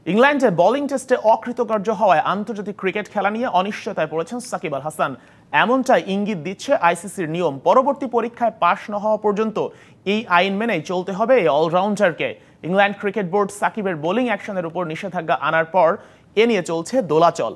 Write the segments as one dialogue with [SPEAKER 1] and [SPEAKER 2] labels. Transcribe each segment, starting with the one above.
[SPEAKER 1] ইংল্যান্ডে বোলিং টেস্টে অকৃতকার্য হওয়ায় আন্তর্জাতিক ক্রিকেট খেলা নিয়ে অনিশ্চয়তায় পড়েছেন সাকিব আল হাসান। এমনটাই ইঙ্গিত দিচ্ছে আইসিসির নিয়ম। পরবর্তী পরীক্ষায় পাশ না হওয়া পর্যন্ত এই আইন মেনেই চলতে হবে এই অলরাউন্ডারকে। ইংল্যান্ড ক্রিকেট বোর্ড সাকিবের বোলিং অ্যাকশনের উপর নিষেধাজ্ঞা আনার পর এ নিয়ে চলছে দোলাচল।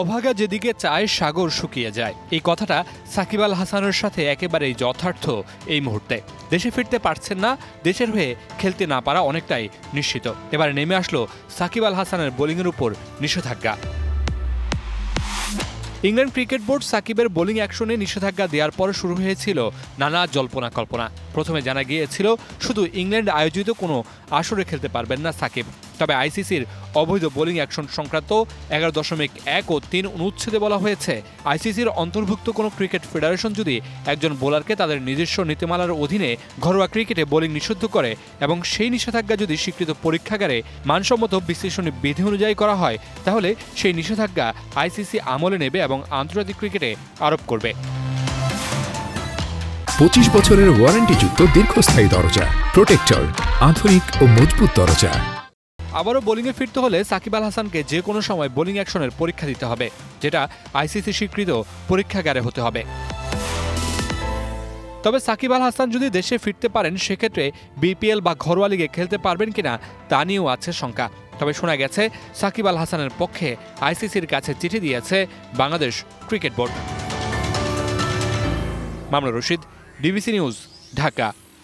[SPEAKER 2] অভাগা যেদিকে চায় সাগর শুকিয়ে যায়, এই কথাটা সাকিব আল হাসানের সাথে একেবারেই যথার্থ। এই মুহূর্তে দেশে ফিরতে পারছেন না, দেশের হয়ে খেলতে না পারা অনেকটাই নিশ্চিত। এবারে নেমে আসলো সাকিব আল হাসানের বোলিংয়ের উপর নিষেধাজ্ঞা। ইংল্যান্ড ক্রিকেট বোর্ড সাকিবের বোলিং অ্যাকশনে নিষেধাজ্ঞা দেওয়ার পর শুরু হয়েছিল নানা জল্পনা কল্পনা। প্রথমে জানা গিয়েছিল শুধু ইংল্যান্ড আয়োজিত কোনো আসরে খেলতে পারবেন না সাকিব। তবে আইসিসির অবৈধ বোলিং অ্যাকশন সংক্রান্ত 11.1 ও 3 অনুচ্ছেদে বলা হয়েছে, আইসিসির অন্তর্ভুক্ত কোনো ক্রিকেট ফেডারেশন যদি একজন বোলারকে তাদের নিজস্ব নীতিমালার অধীনে ঘরোয়া ক্রিকেটে বোলিং নিষিদ্ধ করে এবং সেই নিষেধাজ্ঞা যদি স্বীকৃত পরীক্ষাগারে মানসম্মত বিশ্লেষণী বিধি অনুযায়ী করা হয়, তাহলে সেই নিষেধাজ্ঞা আইসিসি আমলে নেবে এবং আন্তর্জাতিক ক্রিকেটে আরোপ করবে।
[SPEAKER 3] 25 বছরের ওয়ারেন্টিযুক্ত দীর্ঘস্থায়ী দরজা প্রোটেক্টর, আধুনিক ও মজবুত দরজা।
[SPEAKER 2] আবারও বোলিংয়ে ফিরতে হলে সাকিব আল হাসানকে যে কোনো সময় বোলিং অ্যাকশনের পরীক্ষা দিতে হবে, যেটা আইসিসি স্বীকৃত পরীক্ষাগারে হতে হবে। তবে সাকিব আল হাসান যদি দেশে ফিরতে পারেন, সেক্ষেত্রে বিপিএল বা ঘরোয়া লিগে খেলতে পারবেন কিনা তা নিয়েও আছে শঙ্কা। তবে শোনা গেছে সাকিব আল হাসানের পক্ষে আইসিসির কাছে চিঠি দিয়েছে Bangladesh cricket board. Mamunur Rashid, DBC news, Dhaka.